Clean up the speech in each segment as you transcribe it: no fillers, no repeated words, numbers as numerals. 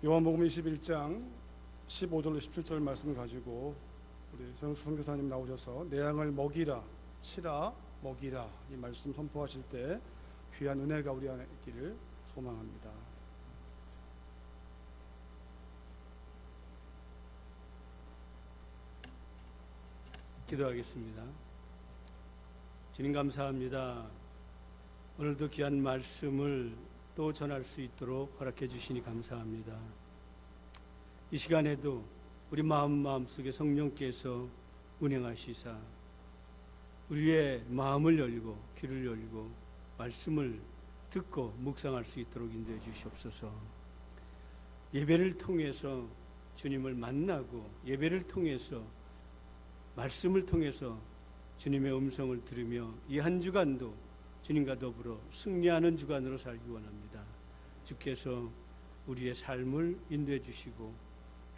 요한복음 21장 15절로 17절 말씀을 가지고 우리 정수 선교사님 나오셔서 내 양을 먹이라, 치라, 먹이라 이 말씀 선포하실 때 귀한 은혜가 우리 안에 있기를 소망합니다. 기도하겠습니다. 주님 감사합니다. 오늘도 귀한 말씀을 또 전할 수 있도록 허락해 주시니 감사합니다. 이 시간에도 우리 마음속에 성령께서 운행하시사 우리의 마음을 열고 귀를 열고 말씀을 듣고 묵상할 수 있도록 인도해 주시옵소서. 예배를 통해서 주님을 만나고 예배를 통해서 말씀을 통해서 주님의 음성을 들으며 이 한 주간도 주님과 더불어 승리하는 주간으로 살기 원합니다. 주께서 우리의 삶을 인도해 주시고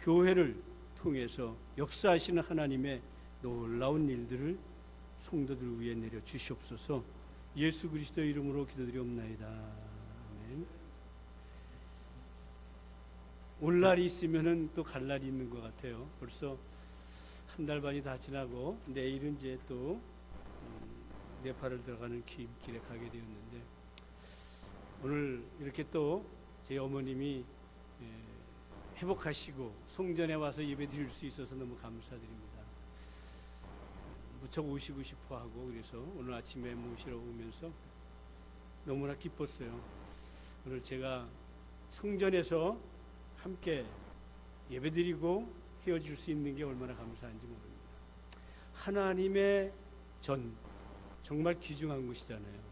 교회를 통해서 역사하시는 하나님의 놀라운 일들을 성도들 위에 내려 주시옵소서. 예수 그리스도의 이름으로 기도드리옵나이다. 아멘. 올 날이 있으면은 또 갈 날이 있는 것 같아요. 벌써 한 달 반이 다 지나고 내일은 이제 또 네팔을 들어가는 길에 가게 되었는데, 오늘 이렇게 또 제 어머님이 회복하시고 성전에 와서 예배 드릴 수 있어서 너무 감사드립니다. 무척 오시고 싶어 하고 그래서 오늘 아침에 모시러 오면서 너무나 기뻤어요. 오늘 제가 성전에서 함께 예배 드리고 헤어질 수 있는 게 얼마나 감사한지 모릅니다. 하나님의 정말 귀중한 곳이잖아요.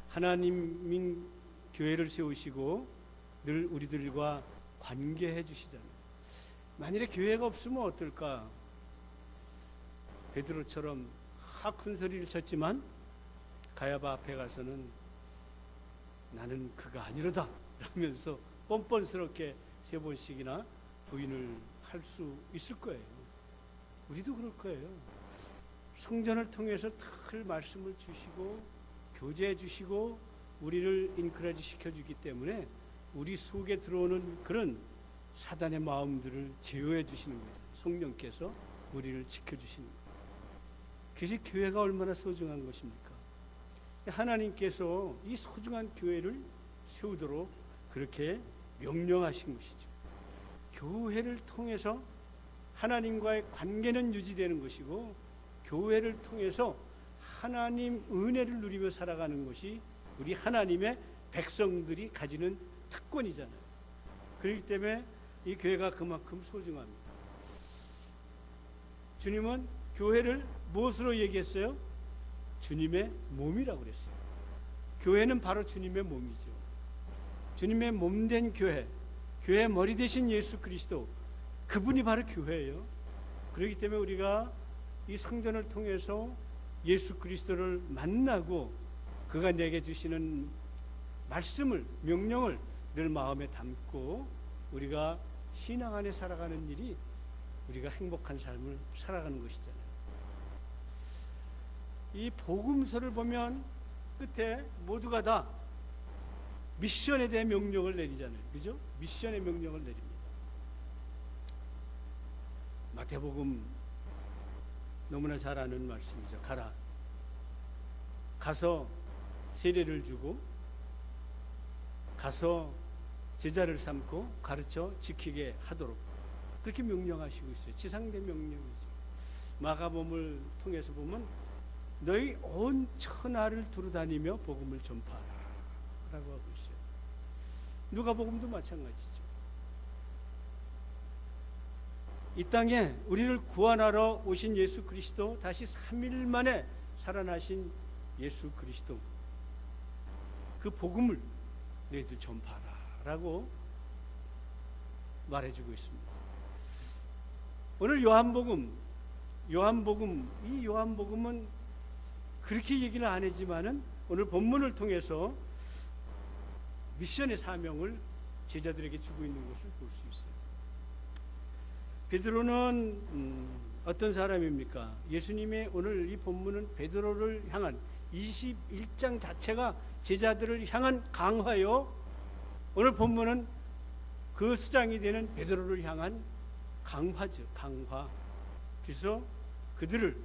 하나님인 교회를 세우시고 늘 우리들과 관계해 주시잖아요. 만일에 교회가 없으면 어떨까? 베드로처럼 큰 소리를 쳤지만 가야바 앞에 가서는 나는 그가 아니로다 라면서 뻔뻔스럽게 3번씩이나 부인을 할 수 있을 거예요. 우리도 그럴 거예요. 성전을 통해서 늘 말씀을 주시고 교제해 주시고 우리를 인크레지 시켜주기 때문에 우리 속에 들어오는 그런 사단의 마음들을 제어해 주시는 거죠. 성령께서 우리를 지켜주시는 거예요. 그것이 교회가 얼마나 소중한 것입니까? 하나님께서 이 소중한 교회를 세우도록 그렇게 명령하신 것이죠. 교회를 통해서 하나님과의 관계는 유지되는 것이고 교회를 통해서 하나님 은혜를 누리며 살아가는 것이 우리 하나님의 백성들이 가지는 특권이잖아요. 그렇기 때문에 이 교회가 그만큼 소중합니다. 주님은 교회를 무엇으로 얘기했어요? 주님의 몸이라고 그랬어요. 교회는 바로 주님의 몸이죠. 주님의 몸된 교회, 교회의 머리 되신 예수 그리스도, 그분이 바로 교회예요. 그렇기 때문에 우리가 이 성전을 통해서 예수 그리스도를 만나고 그가 내게 주시는 말씀을, 명령을 늘 마음에 담고 우리가 신앙 안에 살아가는 일이 우리가 행복한 삶을 살아가는 것이잖아요. 이 복음서를 보면 끝에 모두가 다 미션에 대한 명령을 내리잖아요. 그죠? 미션의 명령을 내립니다. 마태복음 너무나 잘 아는 말씀이죠. 가라. 가서 세례를 주고 가서 제자를 삼고 가르쳐 지키게 하도록 그렇게 명령하시고 있어요. 지상대 명령이죠. 마가복음을 통해서 보면 너희 온 천하를 두루다니며 복음을 전파하라 라고 하고 있어요. 누가복음도 마찬가지죠. 이 땅에 우리를 구원하러 오신 예수 그리스도, 다시 3일 만에 살아나신 예수 그리스도, 그 복음을 너희들 전파하라 라고 말해주고 있습니다. 오늘 요한복음은 그렇게 얘기를 안 하지만은 오늘 본문을 통해서 미션의 사명을 제자들에게 주고 있는 것을 볼 수 있어요. 베드로는 어떤 사람입니까? 예수님의 오늘 이 본문은 베드로를 향한 21장 자체가 제자들을 향한 강화요. 오늘 본문은 그 수장이 되는 베드로를 향한 강화죠. 강화. 그래서 그들을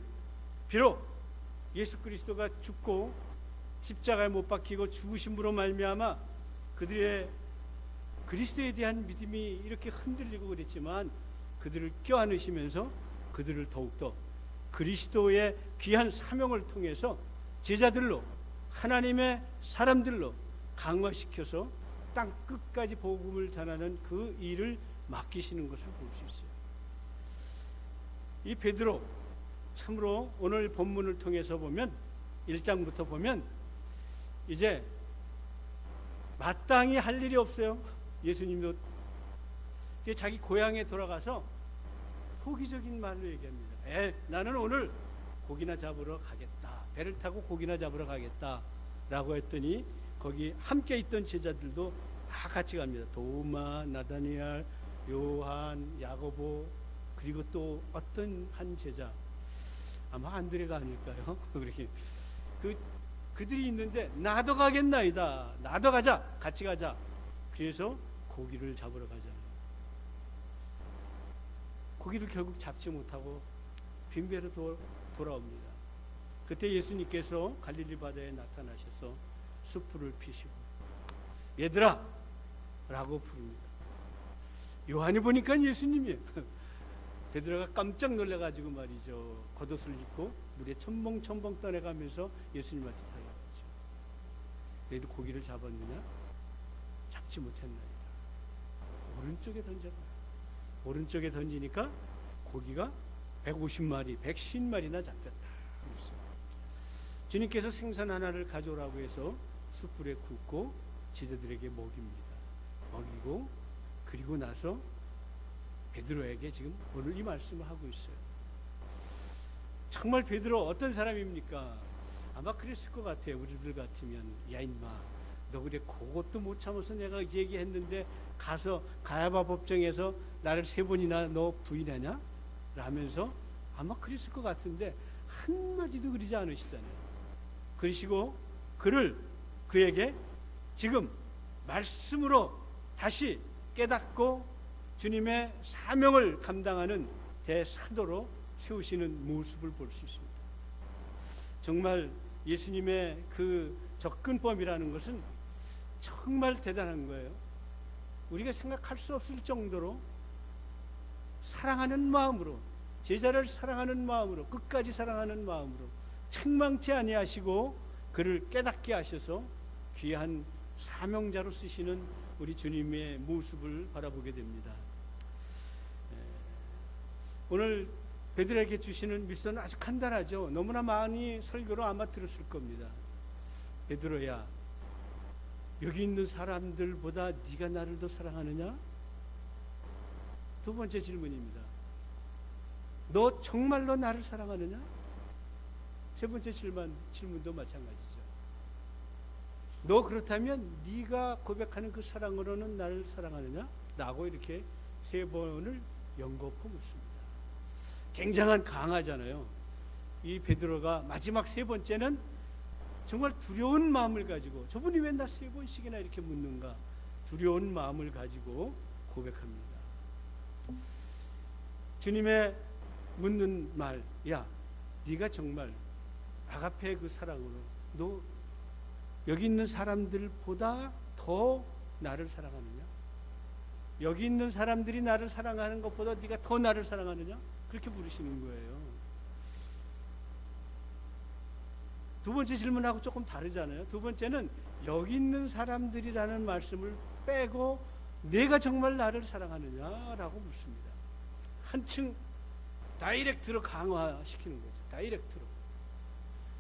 비록 예수 그리스도가 죽고 십자가에 못 박히고 죽으심으로 말미암아 그들의 그리스도에 대한 믿음이 이렇게 흔들리고 그랬지만 그들을 껴안으시면서 그들을 더욱더 그리스도의 귀한 사명을 통해서 제자들로 하나님의 사람들로 강화시켜서 땅 끝까지 복음을 전하는 그 일을 맡기시는 것을 볼 수 있어요. 이 베드로 참으로 오늘 본문을 통해서 보면 1장부터 보면 이제 마땅히 할 일이 없어요. 예수님도 자기 고향에 돌아가서 포기적인 말로 얘기합니다. 나는 오늘 고기나 잡으러 가겠다. 배를 타고 고기나 잡으러 가겠다 라고 했더니 거기 함께 있던 제자들도 다 같이 갑니다. 도마, 나다니엘, 요한, 야고보, 그리고 또 어떤 한 제자, 아마 안드레가 아닐까요? 그렇게 그들이 있는데 나도 가겠나이다. 나도 가자. 같이 가자. 그래서 고기를 잡으러 가잖아요. 고기를 결국 잡지 못하고 빈배로 돌아옵니다. 그때 예수님께서 갈릴리 바다에 나타나셔서 숯불을 피시고 얘들아 라고 부릅니다. 요한이 보니까 예수님이에요. 베드로가 깜짝 놀라가지고 말이죠. 겉옷을 입고 물에 첨벙첨벙 떠내가면서 예수님한테 달려갔죠. 너희도 고기를 잡았느냐? 잡지 못했나이다. 오른쪽에 던져봐. 오른쪽에 던지니까 고기가 150마리, 150마리나 잡혔다. 주님께서 생선 하나를 가져오라고 해서 숯불에 굽고 제자들에게 먹입니다. 먹이고 그리고 나서 베드로에게 지금 오늘 이 말씀을 하고 있어요. 정말 베드로 어떤 사람입니까? 아마 그랬을 것 같아요. 우리들 같으면 야 인마 너 그래 그것도 못 참아서 내가 얘기했는데 가서 가야바 법정에서 나를 3번이나 너 부인하냐? 라면서 아마 그랬을 것 같은데 한마디도 그러지 않으시잖아요. 그러시고 그에게 지금 말씀으로 다시 깨닫고 주님의 사명을 감당하는 대사도로 세우시는 모습을 볼 수 있습니다. 정말 예수님의 그 접근법이라는 것은 정말 대단한 거예요. 우리가 생각할 수 없을 정도로 사랑하는 마음으로, 제자를 사랑하는 마음으로, 끝까지 사랑하는 마음으로 책망치 아니하시고 그를 깨닫게 하셔서 귀한 사명자로 쓰시는 우리 주님의 모습을 바라보게 됩니다. 오늘 베드로에게 주시는 미션은 아주 간단하죠. 너무나 많이 설교로 아마 들었을 겁니다. 베드로야, 여기 있는 사람들보다 네가 나를 더 사랑하느냐? 두 번째 질문입니다. 너 정말로 나를 사랑하느냐? 세 번째 질문도 마찬가지죠. 너 그렇다면 네가 고백하는 그 사랑으로는 나를 사랑하느냐? 라고 이렇게 3번을 연거푸 묻습니다. 굉장한 강하잖아요. 이 베드로가 마지막 3번째는 정말 두려운 마음을 가지고 저분이 왜 나 3번씩이나 이렇게 묻는가? 두려운 마음을 가지고 고백합니다. 주님의 묻는 말, 야, 네가 정말 아가페의 그 사랑으로 너 여기 있는 사람들보다 더 나를 사랑하느냐? 여기 있는 사람들이 나를 사랑하는 것보다 네가 더 나를 사랑하느냐? 그렇게 물으시는 거예요. 두 번째 질문하고 조금 다르잖아요. 두 번째는 여기 있는 사람들이라는 말씀을 빼고 내가 정말 나를 사랑하느냐라고 묻습니다. 한층 다이렉트로 강화시키는 거죠. 다이렉트로.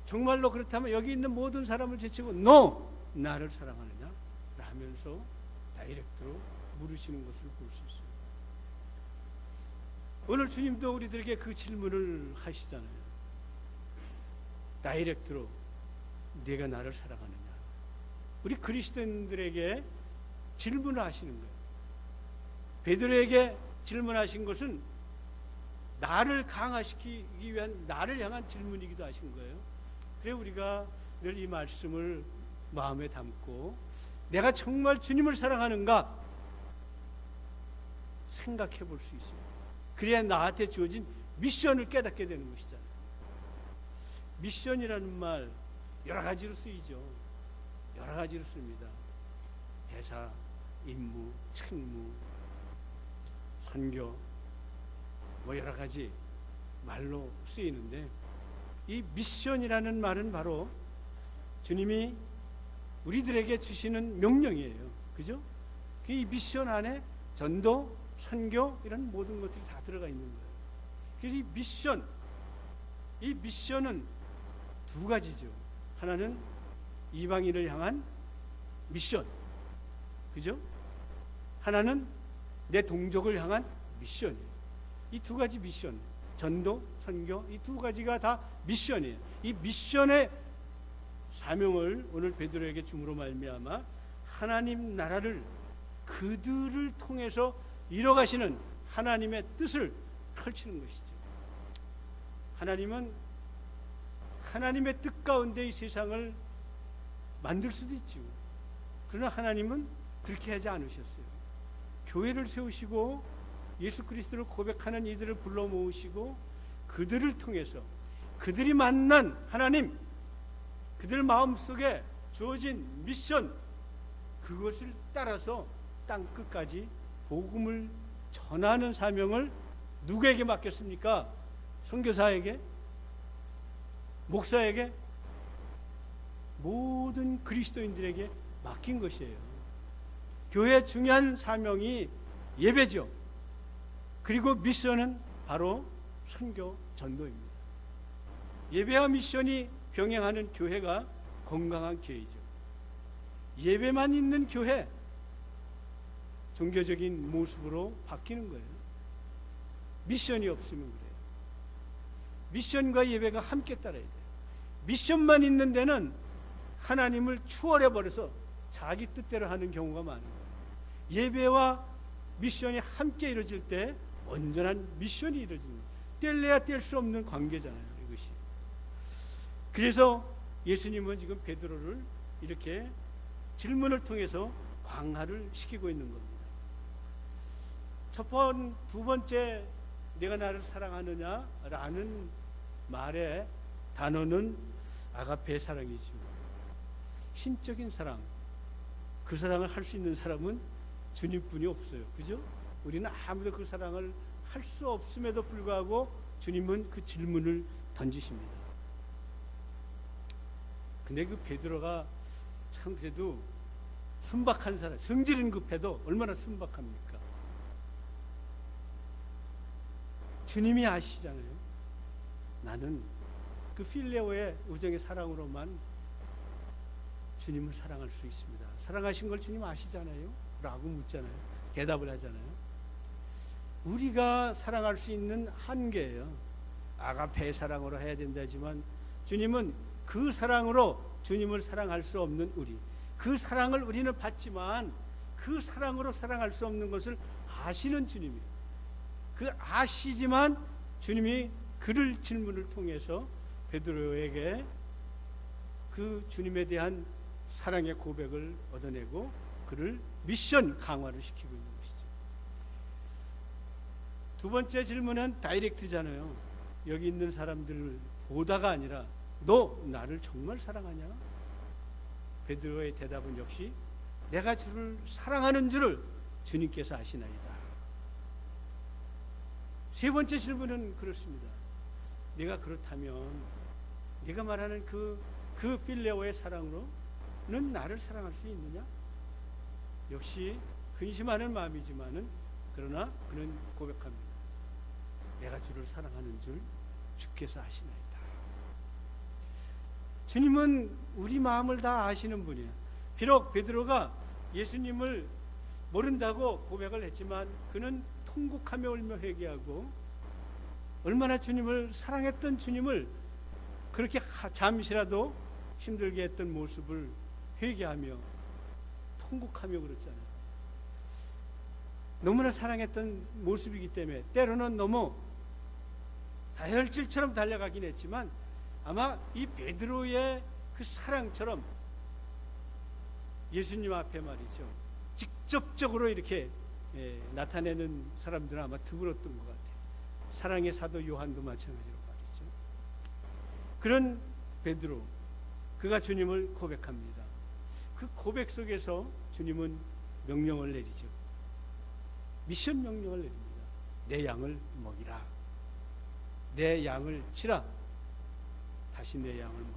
정말로 그렇다면 여기 있는 모든 사람을 제치고 너 나를 사랑하느냐? 라면서 다이렉트로 물으시는 것을 볼 수 있습니다. 오늘 주님도 우리들에게 그 질문을 하시잖아요. 다이렉트로 네가 나를 사랑하느냐? 우리 그리스도인들에게 질문을 하시는 거예요. 베드로에게 질문하신 것은 나를 강화시키기 위한 나를 향한 질문이기도 하신 거예요. 그래 우리가 늘 이 말씀을 마음에 담고 내가 정말 주님을 사랑하는가? 생각해 볼 수 있습니다. 그래야 나한테 주어진 미션을 깨닫게 되는 것이잖아요. 미션이라는 말 여러 가지로 쓰이죠. 여러 가지로 씁니다. 대사, 임무, 책무, 선교, 뭐 여러 가지 말로 쓰이는데, 이 미션이라는 말은 바로 주님이 우리들에게 주시는 명령이에요. 그죠? 이 미션 안에 전도, 선교 이런 모든 것들이 다 들어가 있는 거예요. 그래서 이 미션은 두 가지죠. 하나는 이방인을 향한 미션, 그죠? 하나는 내 동족을 향한 미션이에요. 이 두 가지 미션, 전도, 선교, 이 두 가지가 다 미션이에요. 이 미션의 사명을 오늘 베드로에게 줌으로 말미암아 하나님 나라를 그들을 통해서 이뤄가시는 하나님의 뜻을 펼치는 것이죠. 하나님은 하나님의 뜻 가운데 이 세상을 만들 수도 있죠. 그러나 하나님은 그렇게 하지 않으셨어요. 교회를 세우시고 예수 그리스도를 고백하는 이들을 불러 모으시고 그들을 통해서 그들이 만난 하나님, 그들 마음속에 주어진 미션, 그것을 따라서 땅 끝까지 복음을 전하는 사명을 누구에게 맡겼습니까? 선교사에게? 목사에게? 모든 그리스도인들에게 맡긴 것이에요. 교회의 중요한 사명이 예배죠. 그리고 미션은 바로 선교, 전도입니다. 예배와 미션이 병행하는 교회가 건강한 교회이죠. 예배만 있는 교회, 종교적인 모습으로 바뀌는 거예요. 미션이 없으면 그래요. 미션과 예배가 함께 따라야 돼요. 미션만 있는 데는 하나님을 추월해 버려서 자기 뜻대로 하는 경우가 많은 거예요. 예배와 미션이 함께 이루어질 때 온전한 미션이 이루어집니다. 뗄래야 뗄 수 없는 관계잖아요, 이것이. 그래서 예수님은 지금 베드로를 이렇게 질문을 통해서 광화를 시키고 있는 겁니다. 두 번째, 내가 나를 사랑하느냐라는 말의 단어는 아가페 사랑이죠. 신적인 사랑. 그 사랑을 할 수 있는 사람은 주님뿐이 없어요. 그죠? 우리는 아무도 그 사랑을 할 수 없음에도 불구하고 주님은 그 질문을 던지십니다. 근데 그 베드로가 참 그래도 순박한 사람, 성질은 급해도 얼마나 순박합니까? 주님이 아시잖아요. 나는 그 필레오의 우정의 사랑으로만 주님을 사랑할 수 있습니다. 사랑하신 걸 주님 아시잖아요? 라고 묻잖아요. 대답을 하잖아요. 우리가 사랑할 수 있는 한계예요. 아가페 사랑으로 해야 된다지만 주님은 그 사랑으로 주님을 사랑할 수 없는 우리, 그 사랑을 우리는 받지만 그 사랑으로 사랑할 수 없는 것을 아시는 주님이에요. 그 아시지만 주님이 그를 질문을 통해서 베드로에게 그 주님에 대한 사랑의 고백을 얻어내고 그를 미션 강화를 시키고 있는 것이죠. 두 번째 질문은 다이렉트잖아요. 여기 있는 사람들 보다가 아니라 너 나를 정말 사랑하냐? 베드로의 대답은 역시 내가 주를 사랑하는 줄을 주님께서 아시나이다. 세 번째 질문은 그렇습니다. 내가 그렇다면 네가 말하는 그 필레오의 사랑으로는 나를 사랑할 수 있느냐? 역시 근심하는 마음이지만은 그러나 그는 고백합니다. 내가 주를 사랑하는 줄 주께서 아시나이다. 주님은 우리 마음을 다 아시는 분이에요. 비록 베드로가 예수님을 모른다고 고백을 했지만 그는 통곡하며 울며 회개하고 얼마나 주님을 사랑했던 주님을 그렇게 잠시라도 힘들게 했던 모습을 회개하며 통곡하며 그랬잖아요. 너무나 사랑했던 모습이기 때문에 때로는 너무 다혈질처럼 달려가긴 했지만 아마 이 베드로의 그 사랑처럼 예수님 앞에 말이죠, 직접적으로 이렇게 나타내는 사람들은 아마 드물었던 것 같아요. 사랑의 사도 요한도 마찬가지로 말이죠. 그런 베드로, 그가 주님을 고백합니다. 그 고백 속에서 주님은 명령을 내리죠. 미션 명령을 내립니다. 내 양을 먹이라. 내 양을 치라. 다시 내 양을 먹이라.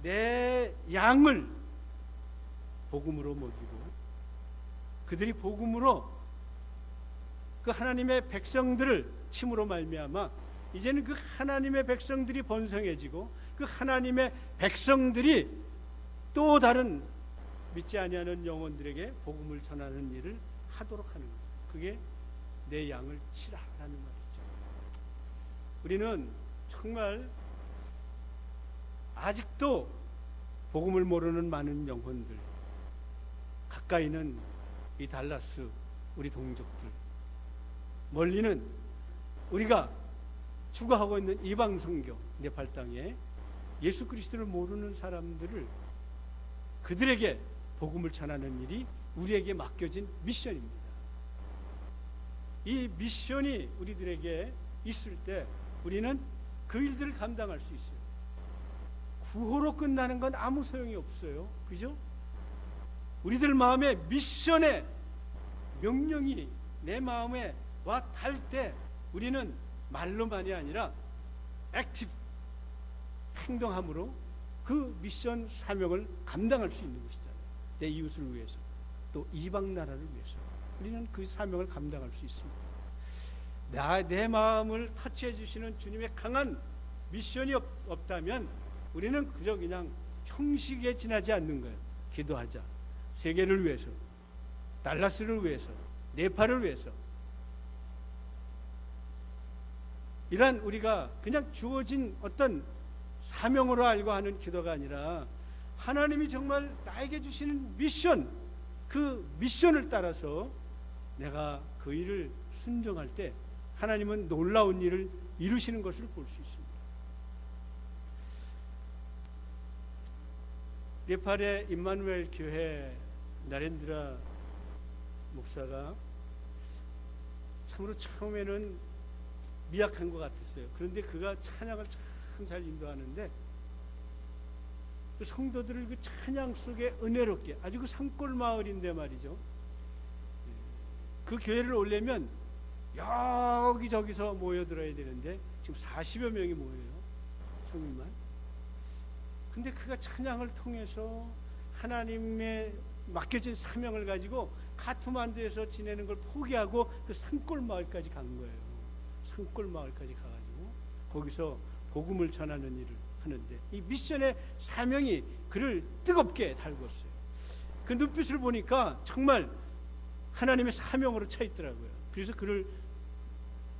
내 양을 복음으로 먹이고 그들이 복음으로 그 하나님의 백성들을 침으로 말미암아 이제는 그 하나님의 백성들이 번성해지고 그 하나님의 백성들이 또 다른 믿지 아니하는 영혼들에게 복음을 전하는 일을 하도록 하는 거예요. 그게 내 양을 치라라는 말이죠. 우리는 정말 아직도 복음을 모르는 많은 영혼들, 가까이는 이 달라스 우리 동족들, 멀리는 우리가 추구하고 있는 이방 선교 네팔 땅에 예수 그리스도를 모르는 사람들을 그들에게 복음을 전하는 일이 우리에게 맡겨진 미션입니다. 이 미션이 우리들에게 있을 때 우리는 그 일들을 감당할 수 있어요. 구호로 끝나는 건 아무 소용이 없어요. 그죠? 우리들 마음에 미션의 명령이 내 마음에 와 닿을 때 우리는 말로만이 아니라 액티브 행동함으로 그 미션 사명을 감당할 수 있는 것이잖아요. 내 이웃을 위해서 또 이방 나라를 위해서 우리는 그 사명을 감당할 수 있습니다. 내 마음을 터치해 주시는 주님의 강한 미션이 없다면 우리는 그저 그냥 형식에 지나지 않는 거예요. 기도하자. 세계를 위해서, 달라스를 위해서, 네팔을 위해서. 이러한 우리가 그냥 주어진 어떤 사명으로 알고 하는 기도가 아니라 하나님이 정말 나에게 주시는 미션, 그 미션을 따라서 내가 그 일을 순종할 때 하나님은 놀라운 일을 이루시는 것을 볼 수 있습니다. 네팔의 임마누엘 교회 나렌드라 목사가 참으로 처음에는 미약한 것 같았어요. 그런데 그가 찬양을 참 잘 인도하는데 그 성도들을 그 찬양 속에 은혜롭게, 아주 그 산골 마을인데 말이죠. 그 교회를 오려면 여기저기서 모여들어야 되는데 지금 40여 명이 모여요. 성인만. 근데 그가 찬양을 통해서 하나님의 맡겨진 사명을 가지고 카트만두에서 지내는 걸 포기하고 그 산골 마을까지 간 거예요. 산골 마을까지 가가지고 거기서 복음을 전하는 일을 하는데 이 미션의 사명이 그를 뜨겁게 달궜어요. 그 눈빛을 보니까 정말 하나님의 사명으로 차 있더라고요. 그래서 그를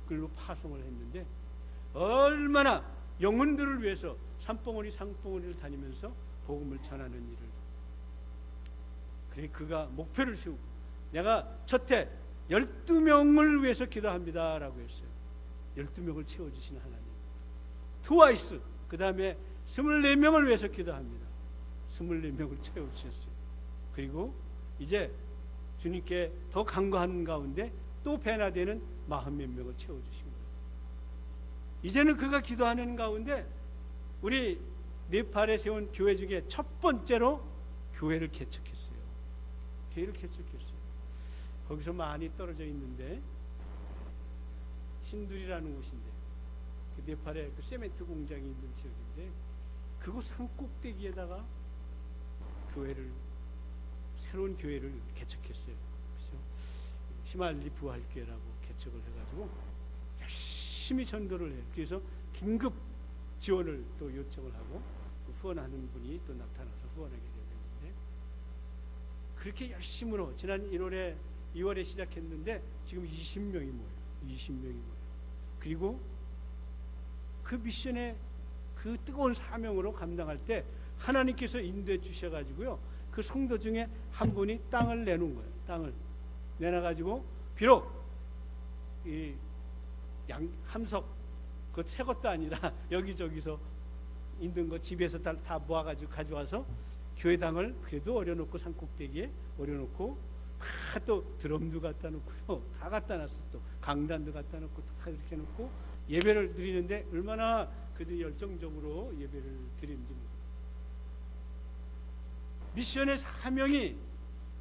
글로 파송을 했는데 얼마나 영혼들을 위해서 산봉우리 상봉우리를 다니면서 복음을 전하는 일을, 그래 그가 목표를 세우고 내가 첫해 12명을 위해서 기도합니다라고 했어요. 12명을 채워주시는 하나님. 트와이스 그 다음에 24명을 위해서 기도합니다. 24명을 채워주셨어요. 그리고 이제 주님께 더 간구하는 가운데 또 변화되는 40몇 명을 채워주신 거예요. 이제는 그가 기도하는 가운데 우리 네팔에 세운 교회 중에 첫 번째로 교회를 개척했어요. 교회를 개척했어요. 거기서 많이 떨어져 있는데 신두리라는 곳인데 그 네팔에 그 세멘트 공장이 있는 지역인데 그곳 산 꼭대기에다가 교회를, 새로운 교회를 개척했어요. 그래서 히말리 부활교회라고 개척을 해가지고 열심히 전도를 해요. 그래서 긴급 지원을 또 요청을 하고 그 후원하는 분이 또 나타나서 후원하게 되었는데 그렇게 열심으로 지난 2월에 시작했는데 지금 20명이 모여요. 20명이 모여요. 그리고 그 미션의 그 뜨거운 사명으로 감당할 때 하나님께서 인도해 주셔가지고요. 그 성도 중에 한 분이 땅을 내놓은 거예요. 땅을 내놔가지고 비록 이 함석 그 새 것도 아니라 여기저기서 있는 거 집에서 다 모아가지고 가져와서 교회당을 그래도 어려놓고 산꼭대기에 어려놓고 또 드럼도 갖다 놓고요, 다 갖다 놨어. 또 강단도 갖다 놓고 다 이렇게 놓고 예배를 드리는데 얼마나 그들이 열정적으로 예배를 드리는지 모릅니다. 미션의 사명이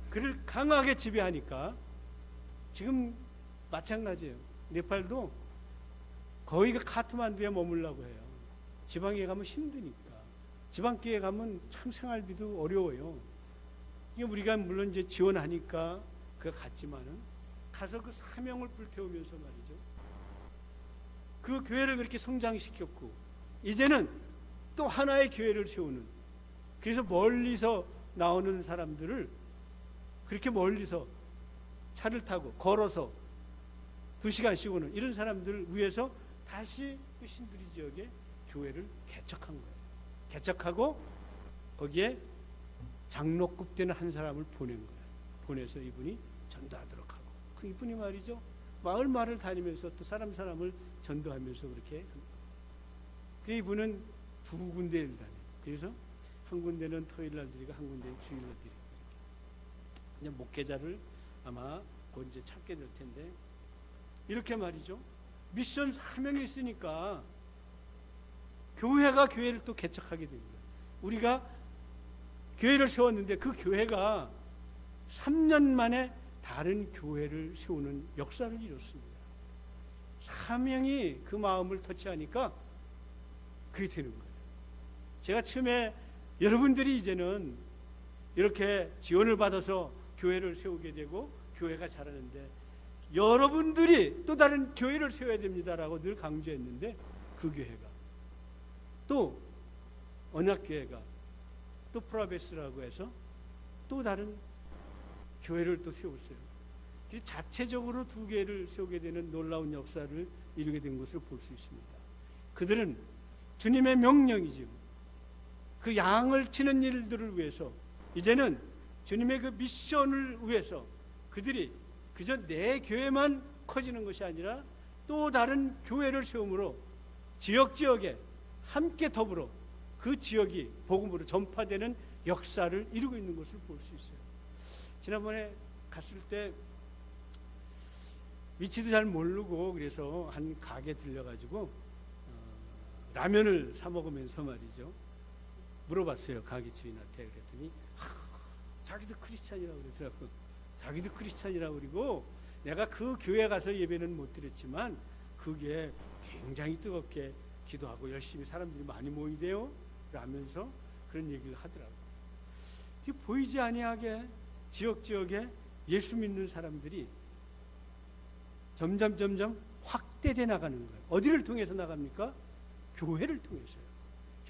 그를 강하게 지배하니까 지금 마찬가지예요. 네팔도 거의 그 카트만두에 머물라고 해요. 지방에 가면 힘드니까. 지방교회 가면 참 생활비도 어려워요. 이게 우리가 물론 이제 지원하니까 그가 갔지만은 가서 그 사명을 불태우면서 말이죠. 그 교회를 그렇게 성장시켰고 이제는 또 하나의 교회를 세우는, 그래서 멀리서 나오는 사람들을 그렇게 멀리서 차를 타고 걸어서 2시간씩 오는 이런 사람들을 위해서 다시 그 신두리 지역에 교회를 개척한 거예요. 개척하고 거기에 장로급 되는 한 사람을 보낸 거예요. 보내서 이분이 전도하도록 하고, 그 이분이 말이죠, 마을마을 다니면서 또 사람을 전도하면서 그렇게. 그 이분은 2군데를 다녀요. 그래서 한 군데는 토요일날 드리고 한 군데는 주일날 드리고, 이제 목회자를 아마 곧 이제 찾게 될 텐데, 이렇게 말이죠, 미션 사명이 있으니까 교회가 교회를 또 개척하게 된 거예요. 우리가 교회를 세웠는데 그 교회가 3년 만에 다른 교회를 세우는 역사를 이뤘습니다. 사명이 그 마음을 터치하니까 그게 되는 거예요. 제가 처음에 여러분들이 이제는 이렇게 지원을 받아서 교회를 세우게 되고 교회가 자라는데, 여러분들이 또 다른 교회를 세워야 됩니다라고 늘 강조했는데, 그 교회가 또 언약교회가 또 프라베스라고 해서 또 다른 교회를 또 세웠어요. 자체적으로 2개를 세우게 되는 놀라운 역사를 이루게 된 것을 볼 수 있습니다. 그들은 주님의 명령이죠. 그 양을 치는 일들을 위해서, 이제는 주님의 그 미션을 위해서 그들이 그저 내 교회만 커지는 것이 아니라 또 다른 교회를 세움으로 지역에 함께 더불어 그 지역이 복음으로 전파되는 역사를 이루고 있는 것을 볼 수 있어요. 지난번에 갔을 때 위치도 잘 모르고 그래서 한 가게 들려가지고 라면을 사 먹으면서 말이죠, 물어봤어요, 가게 주인한테. 그랬더니 자기도 크리스찬이라고 그러더라고. 자기도 크리스찬이라고 그러고, 내가 그 교회 가서 예배는 못 드렸지만 그게 굉장히 뜨겁게 기도하고 열심히 사람들이 많이 모이대요 라면서 그런 얘기를 하더라고요. 보이지 아니하게 지역에 예수 믿는 사람들이 점점 확대돼 나가는 거예요. 어디를 통해서 나갑니까? 교회를 통해서요.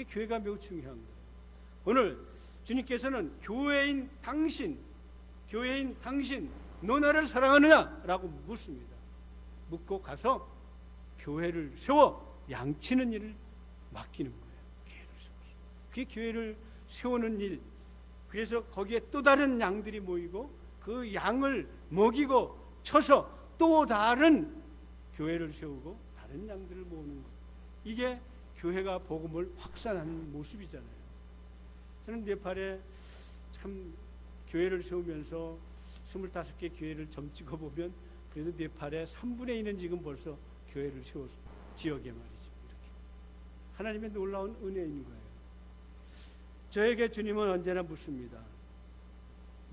교회가 매우 중요한 거예요. 오늘 주님께서는 교회인 당신 너 나를 사랑하느냐? 라고 묻습니다. 묻고 가서 교회를 세워 양치는 일을 맡기는 거예요. 교회를 세워서. 그게 교회를 세우는 일. 그래서 거기에 또 다른 양들이 모이고 그 양을 먹이고 쳐서 또 다른 교회를 세우고 다른 양들을 모으는 것. 이게 교회가 복음을 확산하는 모습이잖아요. 저는 네팔에 참 교회를 세우면서 25개 교회를 점 찍어보면 그래도 네팔의 3분의 1은 지금 벌써 교회를 세웠어요. 지역에 말이죠. 이렇게 하나님의 놀라운 은혜인 거예요. 저에게 주님은 언제나 묻습니다.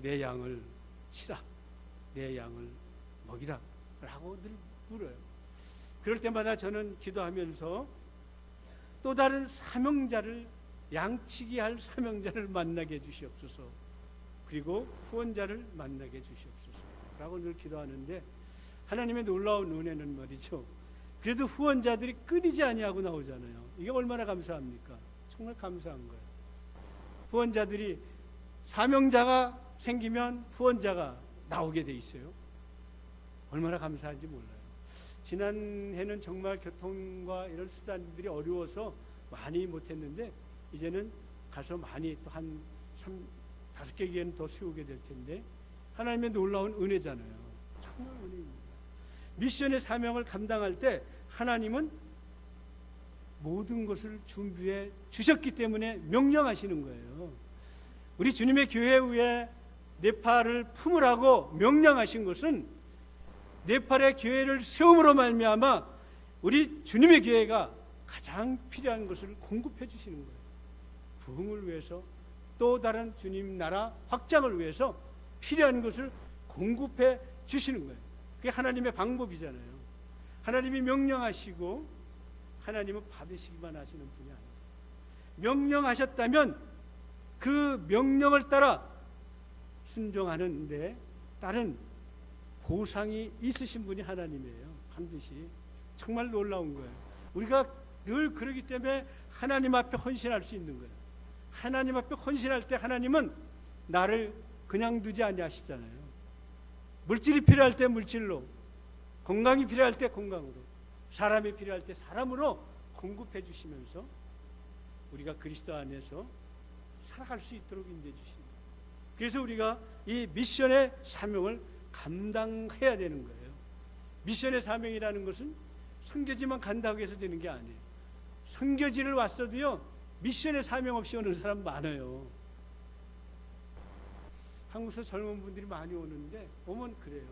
내 양을 치라, 내 양을 먹이라 라고 늘 물어요. 그럴 때마다 저는 기도하면서 또 다른 사명자를, 양치기 할 사명자를 만나게 해주시옵소서, 그리고 후원자를 만나게 해주시옵소서 라고 늘 기도하는데, 하나님의 놀라운 은혜는 말이죠, 그래도 후원자들이 끊이지 아니하고 나오잖아요. 이게 얼마나 감사합니까? 정말 감사한 거예요. 후원자들이, 사명자가 생기면 후원자가 나오게 돼 있어요. 얼마나 감사한지 몰라요. 지난해는 정말 교통과 이런 수단들이 어려워서 많이 못했는데, 이제는 가서 많이 또 한 5개 교회는 더 세우게 될 텐데, 하나님의 놀라운 은혜잖아요. 정말 은혜입니다. 미션의 사명을 감당할 때 하나님은 모든 것을 준비해 주셨기 때문에 명령하시는 거예요. 우리 주님의 교회 위에 네팔을 품으라고 명령하신 것은 네팔의 교회를 세움으로 말미암아 우리 주님의 교회가 가장 필요한 것을 공급해 주시는 거예요. 부흥을 위해서, 또 다른 주님 나라 확장을 위해서 필요한 것을 공급해 주시는 거예요. 그게 하나님의 방법이잖아요. 하나님이 명령하시고 하나님은 받으시기만 하시는 분이 아니죠. 명령하셨다면 그 명령을 따라 순종하는데 따른 보상이 있으신 분이 하나님이에요. 반드시. 정말 놀라운 거예요. 우리가 늘 그러기 때문에 하나님 앞에 헌신할 수 있는 거예요. 하나님 앞에 헌신할 때 하나님은 나를 그냥 두지 아니하시잖아요. 물질이 필요할 때 물질로, 건강이 필요할 때 건강으로, 사람이 필요할 때 사람으로 공급해 주시면서 우리가 그리스도 안에서 살아갈 수 있도록 인도해 주십니다. 그래서 우리가 이 미션의 사명을 감당해야 되는 거예요. 미션의 사명이라는 것은 선교지만 간다고 해서 되는 게 아니에요. 선교지를 왔어도요, 미션의 사명 없이 오는 사람 많아요. 한국에서 젊은 분들이 많이 오는데 오면 그래요.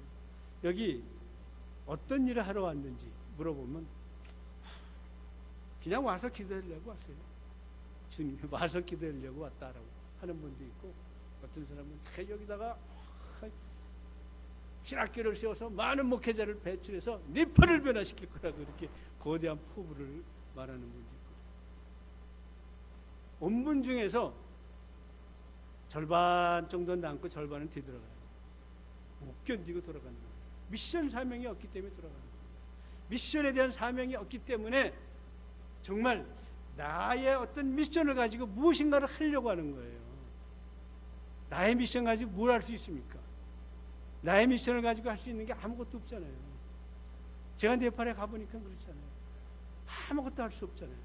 여기 어떤 일을 하러 왔는지 물어보면 그냥 와서 기도하려고 왔어요. 주님이 와서 기도하려고 왔다라고 하는 분도 있고, 어떤 사람은 여기다가 신학교를 세워서 많은 목회자를 배출해서 네팔을 변화시킬 거라고 이렇게 거대한 포부를 말하는 분도 있고, 온분 중에서 절반 정도는 남고 절반은 뒤돌아가요. 못 견디고 돌아가는 거예요. 미션 사명이 없기 때문에 돌아가는 거예요. 미션에 대한 사명이 없기 때문에 정말 나의 어떤 미션을 가지고 무엇인가를 하려고 하는 거예요. 나의 미션 가지고 뭘 할 수 있습니까? 나의 미션을 가지고 할 수 있는 게 아무것도 없잖아요. 제가 네팔에 가보니까 그렇잖아요. 아무것도 할 수 없잖아요.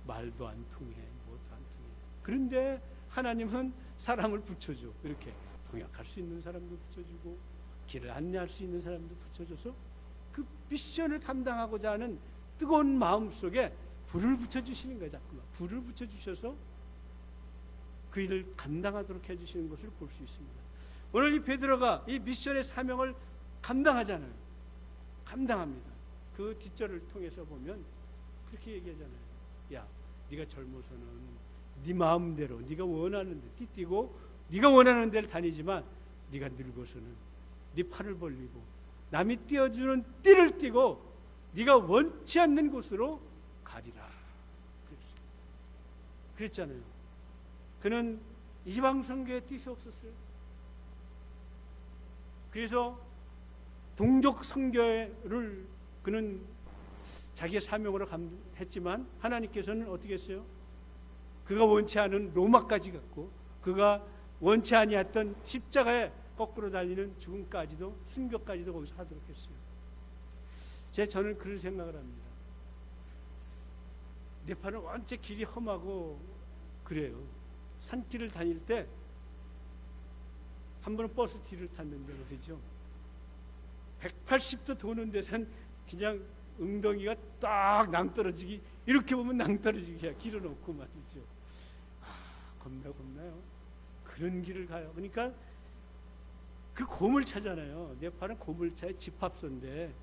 말도 안 통해, 뭐도 안 통해. 그런데 하나님은 사람을 붙여줘. 이렇게 통역할 수 있는 사람도 붙여주고, 길을 안내할 수 있는 사람도 붙여줘서 그 미션을 감당하고자 하는 뜨거운 마음 속에 불을 붙여주시는 거예요. 자꾸만 불을 붙여주셔서 그 일을 감당하도록 해주시는 것을 볼 수 있습니다. 오늘 이 베드로가 이 미션의 사명을 감당하잖아요. 감당합니다. 그 뒷절을 통해서 보면 그렇게 얘기하잖아요. 야, 네가 젊어서는 네 마음대로 네가 원하는 데 띠뛰고 네가 원하는 데를 다니지만 네가 늙어서는 네 팔을 벌리고 남이 띄워주는 띠를 띠고 네가 원치 않는 곳으로 가리라. 그랬잖아요. 그는 이방 선교에 뜻이 없었어요. 그래서 동족 선교를 그는 자기의 사명으로 했지만 하나님께서는 어떻게 했어요? 그가 원치 않은 로마까지 갔고, 그가 원치 아니했던 십자가에 거꾸로 달리는 죽음까지도, 순교까지도 거기서 하도록 했어요. 저는 그런 생각을 합니다. 네팔은 원체 길이 험하고 그래요. 산길을 다닐 때 한 번은 버스 뒤를 탔는데 말이죠, 180도 도는 데선 그냥 엉덩이가 딱 낭떠러지기, 이렇게 보면 낭떠러지기야. 길을 놓고 말이죠. 겁나요. 그런 길을 가요. 그러니까 그 고물차잖아요. 네팔은 고물차의 집합소인데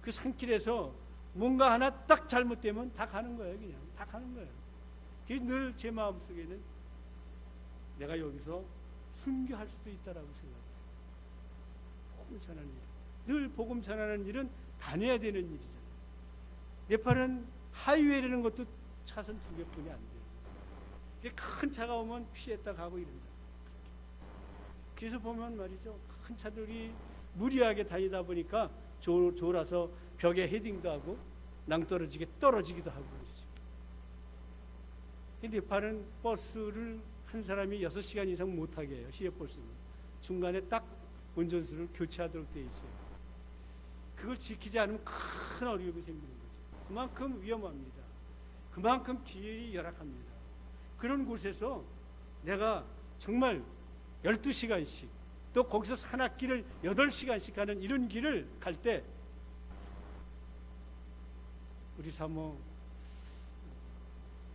그 산길에서 뭔가 하나 딱 잘못되면 다 가는 거예요. 그냥 다 가는 거예요. 그래서 늘 제 마음속에는 내가 여기서 순교할 수도 있다라고 생각해요. 복음 전하는 일, 늘 복음 전하는 일은 다녀야 되는 일이잖아요. 네팔은 하이웨이라는 것도 차선 2개뿐이 안 돼요. 큰 차가 오면 피했다 가고 이런다. 그래서 보면 말이죠, 큰 차들이 무리하게 다니다 보니까 졸아서 벽에 헤딩도 하고 낭떠러지게 떨어지기도 하고 그러죠. 근데 네팔은 버스를 한 사람이 6시간 이상 못하게 해요. 시외버스는 중간에 딱 운전수를 교체하도록 되어 있어요. 그걸 지키지 않으면 큰 어려움이 생기는 거죠. 그만큼 위험합니다. 그만큼 길이 열악합니다. 그런 곳에서 내가 정말 12시간씩, 또 거기서 산악길을 8시간씩 가는 이런 길을 갈 때 우리 사모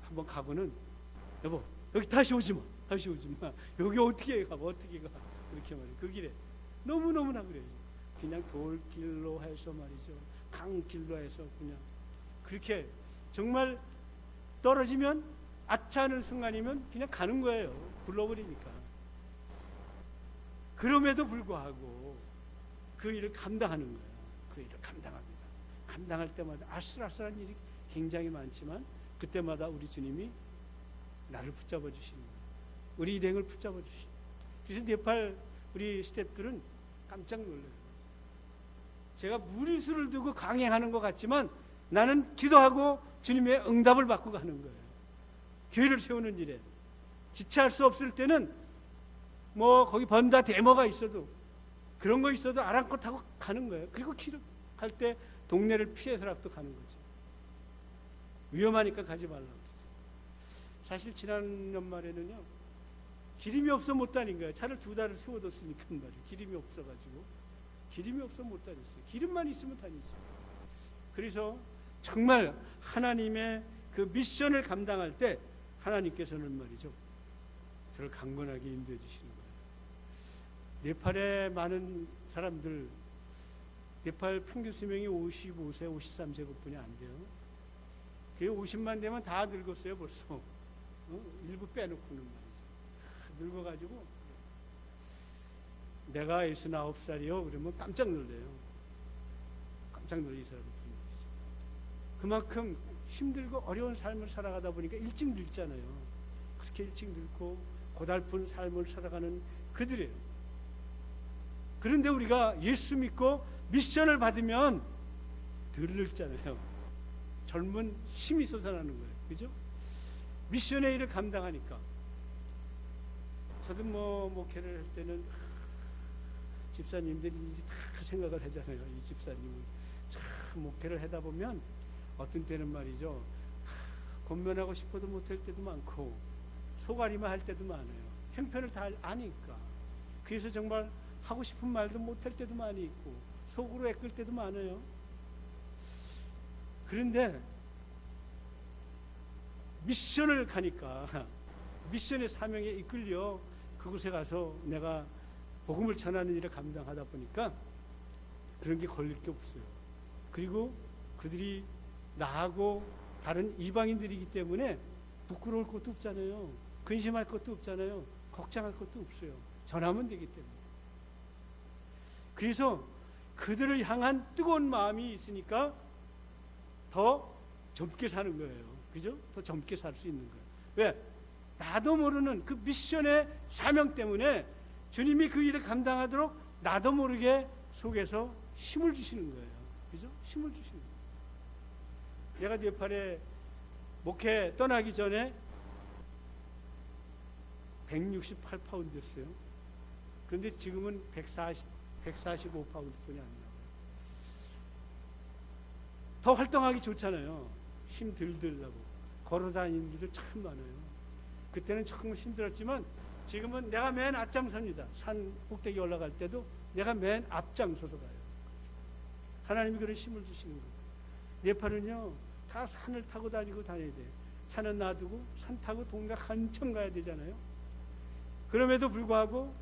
한번 가고는, 여보 여기 다시 오지 마. 여기 어떻게 가? 그렇게 말이에요. 그 길에 너무너무나 그래요. 그냥 돌길로 해서 말이죠, 강길로 해서 그냥 그렇게 정말 떨어지면 아차하는 순간이면 그냥 가는 거예요. 불러버리니까. 그럼에도 불구하고 그 일을 감당하는 거예요. 그 일을 감당합니다. 감당할 때마다 아슬아슬한 일이 굉장히 많지만 그때마다 우리 주님이 나를 붙잡아 주시는 거예요. 우리 일행을 붙잡아 주시는 거예요. 그래서 네팔 우리 스태프들은 깜짝 놀라요. 제가 무리수를 두고 강행하는 것 같지만 나는 기도하고 주님의 응답을 받고 가는 거예요. 교회를 세우는 일에 지체할 수 없을 때는 뭐 거기 번다 데모가 있어도 그런 거 있어도 아랑곳하고 가는 거예요. 그리고 갈 때 동네를 피해서라도 가는 거죠. 위험하니까 가지 말라고 그랬어요. 사실 지난 연말에는요, 기름이 없어 못 다닌 거예요. 차를 2달을 세워뒀으니까 말이에요. 기름이 없어가지고 기름이 없어 못 다녔어요. 기름만 있으면 다니죠. 그래서 정말 하나님의 그 미션을 감당할 때 하나님께서는 말이죠, 저를 강건하게 인도해 주시는 거예요. 네팔의 많은 사람들, 네팔 평균 수명이 55세, 53세뿐이 안 돼요. 그게 50만 되면 다 늙었어요 벌써. 일부 빼놓고는 말이죠. 늙어가지고 내가 69살이요 그러면 깜짝 놀래요. 깜짝 놀래 이 사람들이. 그만큼 힘들고 어려운 삶을 살아가다 보니까 일찍 늙잖아요. 그렇게 일찍 늙고 고달픈 삶을 살아가는 그들이에요. 그런데 우리가 예수 믿고 미션을 받으면 덜 늙잖아요. 젊은 힘이 솟아나는 거예요. 그죠? 미션의 일을 감당하니까. 저도 뭐 목회를 할 때는 집사님들이 다 생각을 하잖아요. 이 집사님은 참 목회를 하다 보면 어떤 때는 말이죠, 권면하고 싶어도 못할 때도 많고 속앓이만 할 때도 많아요. 형편을 다 아니까. 그래서 정말 하고 싶은 말도 못할 때도 많이 있고 속으로 애끌 때도 많아요. 그런데 미션을 가니까, 미션의 사명에 이끌려 그곳에 가서 내가 복음을 전하는 일을 감당하다 보니까 그런 게 걸릴 게 없어요. 그리고 그들이 나하고 다른 이방인들이기 때문에 부끄러울 것도 없잖아요. 근심할 것도 없잖아요. 걱정할 것도 없어요. 전하면 되기 때문에. 그래서 그들을 향한 뜨거운 마음이 있으니까 더 젊게 사는 거예요. 그죠? 더 젊게 살 수 있는 거예요. 왜? 나도 모르는 그 미션의 사명 때문에 주님이 그 일을 감당하도록 나도 모르게 속에서 힘을 주시는 거예요. 그죠? 힘을 주시는 거예요. 내가 네팔에 목회 떠나기 전에 168파운드였어요. 그런데 지금은 145파운드뿐이 안 나와요. 더 활동하기 좋잖아요. 힘 들들라고. 걸어다니는 일도 참 많아요. 그때는 정말 힘들었지만 지금은 내가 맨 앞장섭니다. 산 꼭대기 올라갈 때도 내가 맨 앞장서서 가요. 하나님이 그런 힘을 주시는 거예요. 네팔은요, 다 산을 타고 다녀야 돼요. 차는 놔두고 산 타고 동네 한참 가야 되잖아요. 그럼에도 불구하고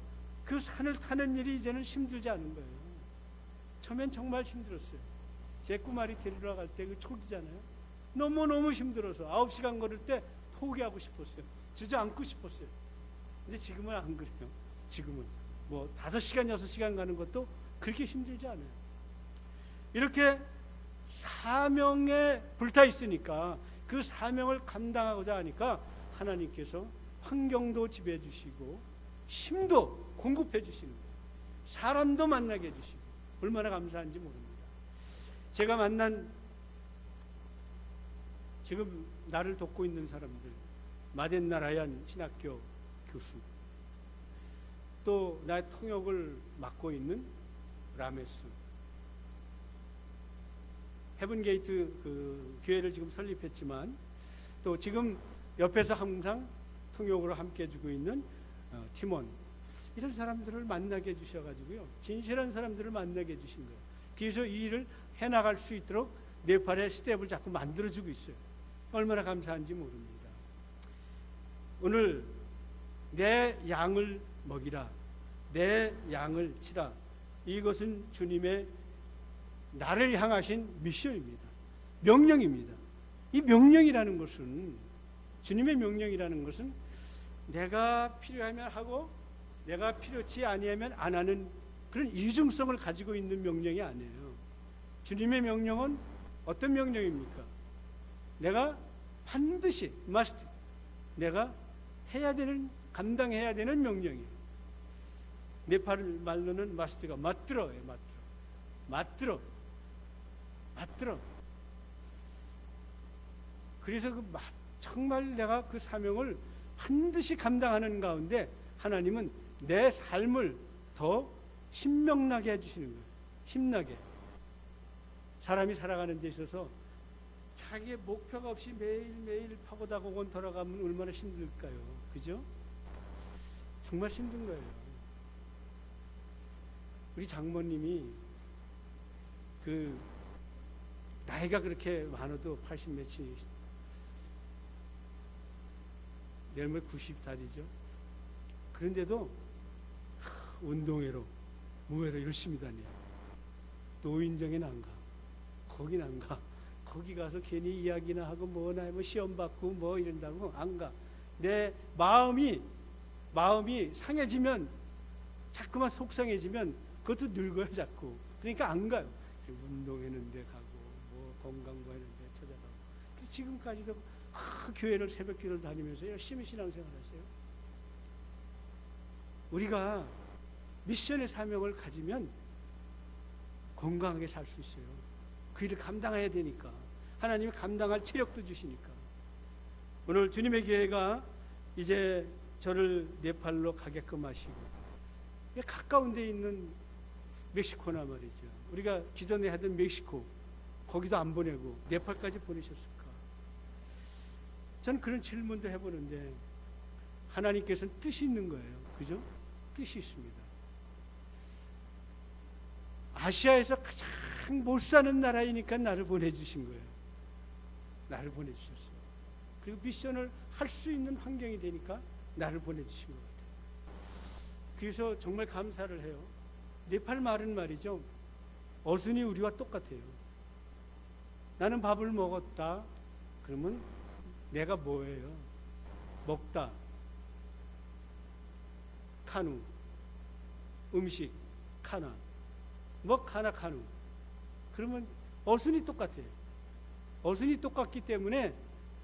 그 산을 타는 일이 이제는 힘들지 않은 거예요. 처음엔 정말 힘들었어요. 제 꼬마리 데리러 갈 때 그 초기잖아요. 너무너무 힘들어서 9시간 걸을 때 포기하고 싶었어요. 주저앉고 싶었어요. 근데 지금은 안 그래요. 지금은 뭐 5시간, 6시간 가는 것도 그렇게 힘들지 않아요. 이렇게 사명에 불타 있으니까 그 사명을 감당하고자 하니까 하나님께서 환경도 지배해 주시고 힘도 공급해 주시는 거예요. 사람도 만나게 해 주시고 얼마나 감사한지 모릅니다. 제가 만난 지금 나를 돕고 있는 사람들, 마덴나라얀 신학교 교수, 또 나의 통역을 맡고 있는 라메스, 헤븐게이트 그 교회를 지금 설립했지만 또 지금 옆에서 항상 통역으로 함께 해주고 있는 티몬, 이런 사람들을 만나게 해주셔가지고요, 진실한 사람들을 만나게 해주신 거예요. 그래서 이 일을 해나갈 수 있도록 네팔의 스텝을 자꾸 만들어주고 있어요. 얼마나 감사한지 모릅니다. 오늘 내 양을 먹이라, 내 양을 치라. 이것은 주님의 나를 향하신 미션입니다. 명령입니다. 이 명령이라는 것은, 주님의 명령이라는 것은 내가 필요하면 하고 내가 필요치 아니하면 안 하는 그런 이중성을 가지고 있는 명령이 아니에요. 주님의 명령은 어떤 명령입니까? 내가 반드시 must, 내가 해야 되는, 감당해야 되는 명령이에요. 네팔 말로는 must가 맞들어예요. 맞들어. 그래서 정말 내가 그 사명을 반드시 감당하는 가운데 하나님은 내 삶을 더 신명나게 해주시는 거예요. 힘나게. 사람이 살아가는 데 있어서 자기의 목표가 없이 매일매일 파고다고건 돌아가면 얼마나 힘들까요? 그죠? 정말 힘든 거예요. 우리 장모님이 그 나이가 그렇게 많아도 80 몇이, 내일 90 다리죠. 그런데도 운동회로 무회로 열심히 다녀요. 노인정에는 안 가. 거긴 안 가. 거기 가서 괜히 이야기나 하고 뭐나 뭐 시험 받고 뭐 이런다고 안 가. 내 마음이 상해지면, 자꾸만 속상해지면 그것도 늙어요 자꾸. 그러니까 안 가요. 운동회는 데 가고 뭐 건강관리는 데 찾아가고. 그래서 지금까지도 교회를 새벽기를 다니면서 열심히 신앙생활 하세요. 우리가 미션의 사명을 가지면 건강하게 살 수 있어요. 그 일을 감당해야 되니까. 하나님이 감당할 체력도 주시니까. 오늘 주님의 교회가 이제 저를 네팔로 가게끔 하시고, 가까운 데 있는 멕시코나 말이죠. 우리가 기존에 하던 멕시코, 거기도 안 보내고 네팔까지 보내셨을까? 저는 그런 질문도 해보는데, 하나님께서는 뜻이 있는 거예요. 그죠? 뜻이 있습니다. 아시아에서 가장 못 사는 나라이니까 나를 보내주신 거예요. 나를 보내주셨어요. 그리고 미션을 할 수 있는 환경이 되니까 나를 보내주신 것 같아요. 그래서 정말 감사를 해요. 네팔 말은 말이죠, 어순이 우리와 똑같아요. 나는 밥을 먹었다 그러면 내가 뭐예요? 먹다, 카누, 음식, 카나, 뭐 카나 카누. 그러면 어순이 똑같아요. 어순이 똑같기 때문에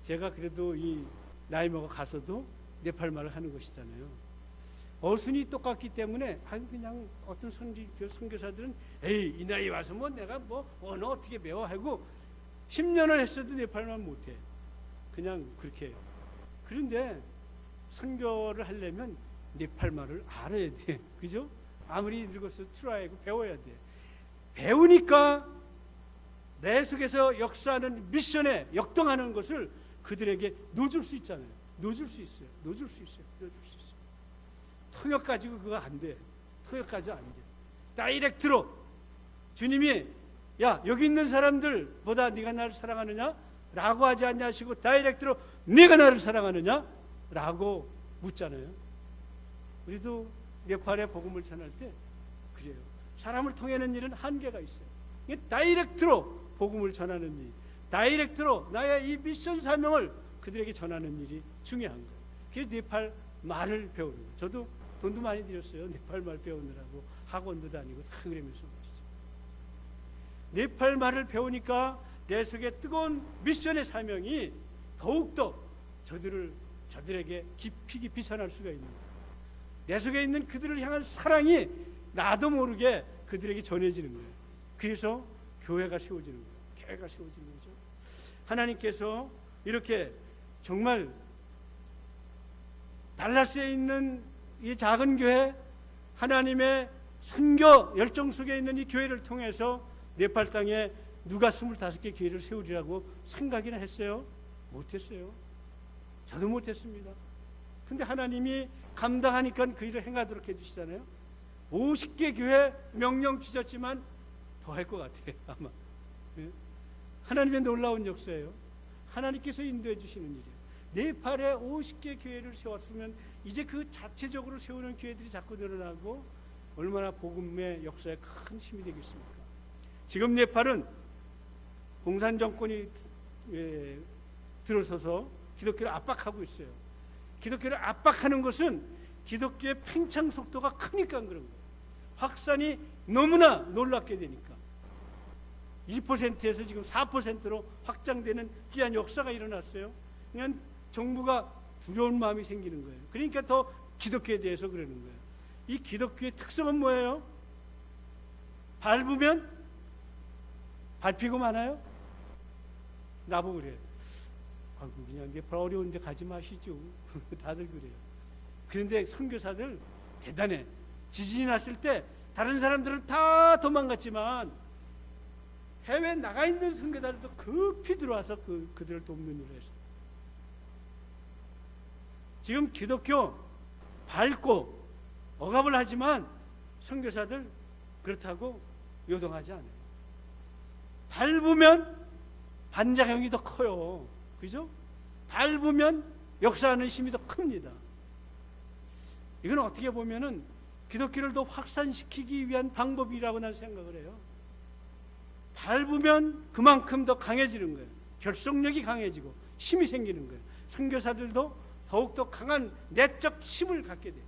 제가 그래도 이 나이 먹어 가서도 네팔 말을 하는 것이잖아요. 어순이 똑같기 때문에 그냥 어떤 선교사들은 에이 이 나이 와서 뭐 내가 뭐 언어 어떻게 배워 하고 10년을 했어도 네팔말 못해. 그냥 그렇게 해요. 그런데 선교를 하려면 네팔 말을 알아야 돼. 그죠? 아무리 늙어서 트라이고 배워야 돼. 배우니까 내 속에서 역사하는 미션에 역동하는 것을 그들에게 놓줄 수 있잖아요. 놓줄 수 있어요. 통역 가지고 그거 안 돼. 통역 가지고 안 돼. 다이렉트로 주님이 야 여기 있는 사람들보다 네가 나를 사랑하느냐? 라고 하지 않냐시고 다이렉트로 네가 나를 사랑하느냐? 라고 묻잖아요. 우리도 네팔에 복음을 전할 때 그래요. 사람을 통하는 일은 한계가 있어요. 이게 다이렉트로 복음을 전하는 일, 다이렉트로 나의 이 미션 사명을 그들에게 전하는 일이 중요한 거예요. 그래서 네팔 말을 배우는 거예요. 저도 돈도 많이 들였어요. 네팔 말 배우느라고 학원도 다니고 다 그러면서 말이죠. 네팔 말을 배우니까 내 속에 뜨거운 미션의 사명이 더욱더 저들에게 깊이 전할 수가 있는 거예요. 내 속에 있는 그들을 향한 사랑이 나도 모르게 그들에게 전해지는 거예요. 그래서 교회가 세워지는 거예요. 교회가 세워지는 거죠. 하나님께서 이렇게 정말 달라스에 있는 이 작은 교회, 하나님의 선교 열정 속에 있는 이 교회를 통해서 네팔 땅에 누가 25개 교회를 세우리라고 생각이나 했어요? 못했어요. 저도 못했습니다. 근데 하나님이 감당하니까 그 일을 행하도록 해주시잖아요. 50개 교회 명령 주셨지만 더 할 것 같아요. 아마 하나님의 놀라운 역사예요. 하나님께서 인도해 주시는 일이에요. 네팔에 50개 교회를 세웠으면 이제 그 자체적으로 세우는 교회들이 자꾸 늘어나고 얼마나 복음의 역사에 큰 힘이 되겠습니까? 지금 네팔은 공산 정권이 들어서서 기독교를 압박하고 있어요. 기독교를 압박하는 것은 기독교의 팽창 속도가 크니까 그런 거예요. 확산이 너무나 놀랍게 되니까 2%에서 지금 4%로 확장되는 귀한 역사가 일어났어요. 그냥 정부가 두려운 마음이 생기는 거예요. 그러니까 더 기독교에 대해서 그러는 거예요. 이 기독교의 특성은 뭐예요? 밟으면 밟히고 마나요? 나보고 그래요. 아이고 그냥 네팔 어려운데 가지 마시죠. 다들 그래요. 그런데 선교사들 대단해. 지진이 났을 때 다른 사람들은 다 도망갔지만 해외에 나가 있는 선교사들도 급히 들어와서 그들을 돕는 일을 했어요. 지금 기독교 밟고 억압을 하지만 선교사들 그렇다고 요동하지 않아요. 밟으면 반작용이 더 커요. 그죠? 밟으면 역사하는 힘이 더 큽니다. 이건 어떻게 보면은 기독교를 더 확산시키기 위한 방법이라고 난 생각을 해요. 밟으면 그만큼 더 강해지는 거예요. 결속력이 강해지고 힘이 생기는 거예요. 선교사들도 더욱더 강한 내적 힘을 갖게 돼요.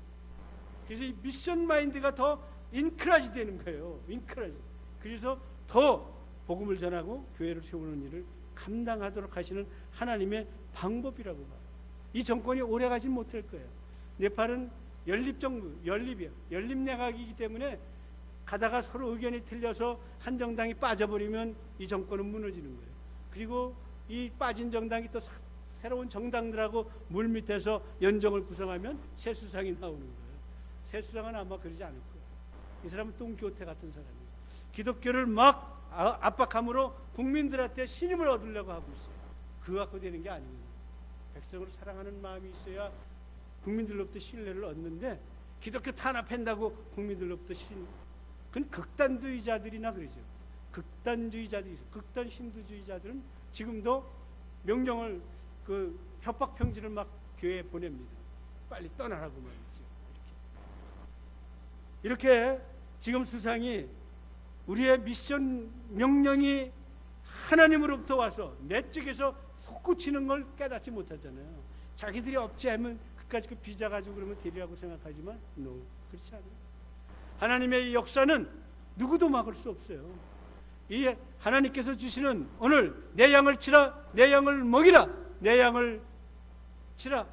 그래서 이 미션 마인드가 더 인크라지 되는 거예요. 인크라지. 그래서 더 복음을 전하고 교회를 세우는 일을 감당하도록 하시는 하나님의 방법이라고 봐요. 이 정권이 오래 가진 못할 거예요. 네팔은 연립정부, 연립이에요. 연립내각이기 때문에 가다가 서로 의견이 틀려서 한 정당이 빠져버리면 이 정권은 무너지는 거예요. 그리고 이 빠진 정당이 또 새로운 정당들하고 물밑에서 연정을 구성하면 새 수상이 나오는 거예요. 새 수상은 아마 그러지 않을 거예요. 이 사람은 동교태 같은 사람이에요. 기독교를 막 압박함으로 국민들한테 신임을 얻으려고 하고 있어요. 그거 갖고 되는 게 아닙니다. 백성을 사랑하는 마음이 있어야 국민들로부터 신뢰를 얻는데 기독교 탄압한다고 국민들로부터 그건 극단주의자들이나 그러죠. 극단주의자들이 있어요. 극단 신두주의자들은 지금도 명령을 협박 평지를 막 교회에 보냅니다. 빨리 떠나라고 말이죠. 이렇게 지금 수상이 우리의 미션 명령이 하나님으로부터 와서 내적에서 솟구치는 걸 깨닫지 못하잖아요. 자기들이 업체하면 그까지 비자 가지고 그러면 되리라고 생각하지만 그렇지 않아요. 하나님의 이 역사는 누구도 막을 수 없어요. 이 하나님께서 주시는 오늘 내 양을 치라, 내 양을 먹이라, 내 양을 치라,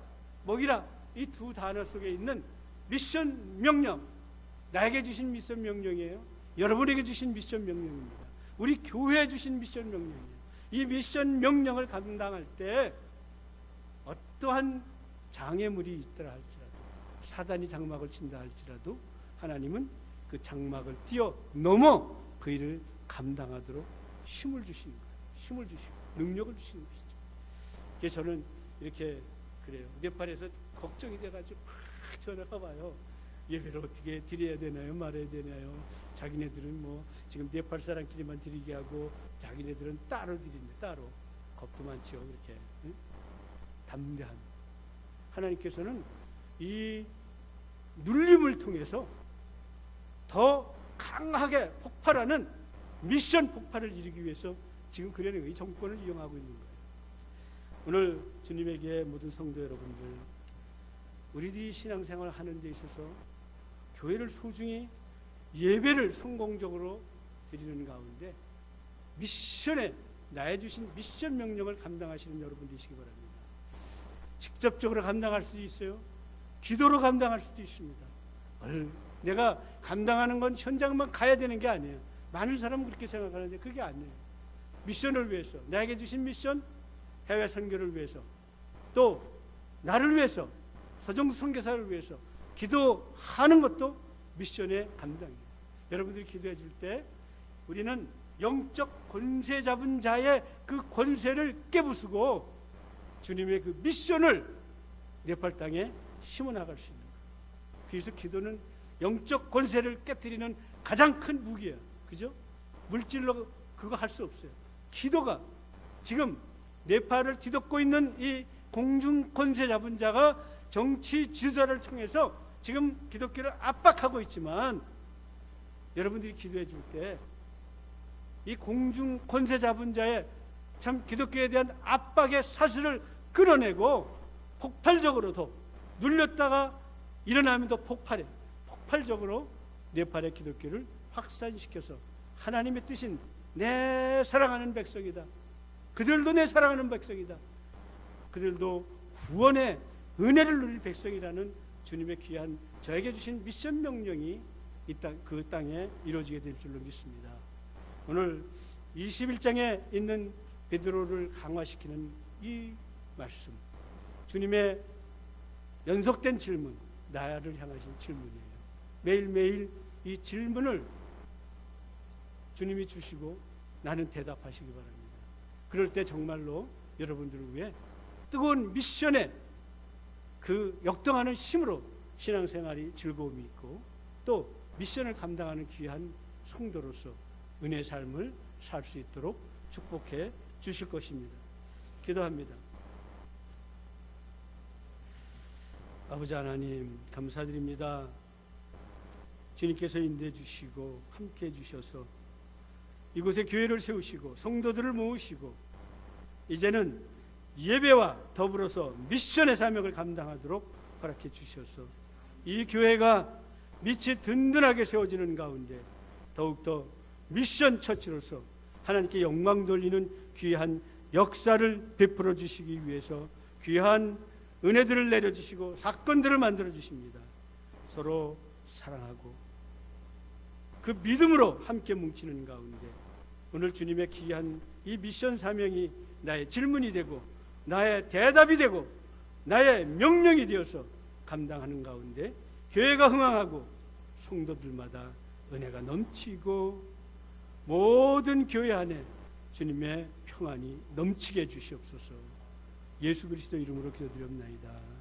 먹이라 이 두 단어 속에 있는 미션 명령, 나에게 주신 미션 명령이에요. 여러분에게 주신 미션 명령입니다. 우리 교회에 주신 미션 명령이에요. 이 미션 명령을 감당할 때 어떠한 장애물이 있더라 할지라도, 사단이 장막을 친다 할지라도 하나님은 그 장막을 뛰어넘어 그 일을 감당하도록 힘을 주시는 거예요. 힘을 주시고 능력을 주시는 것이죠. 그래서 저는 이렇게 그래요. 네팔에서 걱정이 돼가지고 막 전화가 와요. 예배를 어떻게 드려야 되나요? 말해야 되나요? 자기네들은 뭐 지금 네팔 사람끼리만 드리게 하고 자기네들은 따로 드린다. 따로. 겁도 많지요. 그렇게. 응? 담대한. 하나님께서는 이 눌림을 통해서 더 강하게 폭발하는 미션 폭발을 이루기 위해서 지금 그러는 거예요. 이 정권을 이용하고 있는 거예요. 오늘 주님에게 모든 성도 여러분들, 우리들이 신앙생활을 하는 데 있어서 교회를 소중히 예배를 성공적으로 드리는 가운데 미션에 나의 주신 미션 명령을 감당하시는 여러분 되시기 바랍니다. 직접적으로 감당할 수도 있어요. 기도로 감당할 수도 있습니다. 내가 감당하는 건 현장만 가야 되는 게 아니에요. 많은 사람은 그렇게 생각하는데 그게 아니에요. 미션을 위해서, 나에게 주신 미션, 해외 선교를 위해서, 또 나를 위해서, 서정수 선교사를 위해서 기도하는 것도 미션의 감당이에요. 여러분들이 기도해 줄 때 우리는 영적 권세 잡은 자의 그 권세를 깨부수고 주님의 그 미션을 네팔 땅에 심어 나갈 수 있는 거예요. 그래서 기도는 영적 권세를 깨뜨리는 가장 큰 무기예요. 그죠? 물질로 그거 할 수 없어요. 기도가 지금 네팔을 뒤덮고 있는 이 공중 권세 잡은 자가 정치 지도자를 통해서 지금 기독교를 압박하고 있지만 여러분들이 기도해 줄 때 이 공중 권세 잡은 자의 참 기독교에 대한 압박의 사슬을 끌어내고 폭발적으로도 눌렸다가 일어나면 더 폭발적으로 네팔의 기독교를 확산시켜서 하나님의 뜻인 내 사랑하는 백성이다. 그들도 내 사랑하는 백성이다. 그들도 구원의 은혜를 누릴 백성이라는 주님의 귀한 저에게 주신 미션 명령이 그 땅에 이루어지게 될 줄로 믿습니다. 오늘 21장에 있는 베드로를 강화시키는 이 말씀, 주님의 연속된 질문, 나를 향하신 질문이에요. 매일매일 이 질문을 주님이 주시고 나는 대답하시기 바랍니다. 그럴 때 정말로 여러분들을 위해 뜨거운 미션에 그 역동하는 힘으로 신앙생활이 즐거움이 있고 또 미션을 감당하는 귀한 성도로서 은혜의 삶을 살 수 있도록 축복해 주실 것입니다. 기도합니다. 아버지 하나님 감사드립니다. 주님께서 인도해 주시고 함께해 주셔서 이곳에 교회를 세우시고 성도들을 모으시고 이제는 예배와 더불어서 미션의 사명을 감당하도록 허락해 주셔서 이 교회가 밑이 든든하게 세워지는 가운데 더욱더 미션 처치로서 하나님께 영광 돌리는 귀한 역사를 베풀어 주시기 위해서 귀한 은혜들을 내려주시고 사건들을 만들어 주십니다. 서로 사랑하고 그 믿음으로 함께 뭉치는 가운데 오늘 주님의 귀한 이 미션 사명이 나의 질문이 되고 나의 대답이 되고 나의 명령이 되어서 감당하는 가운데 교회가 흥황하고 성도들마다 은혜가 넘치고 모든 교회 안에 주님의 평안이 넘치게 해주시옵소서. 예수 그리스도 이름으로 기도드렸나이다.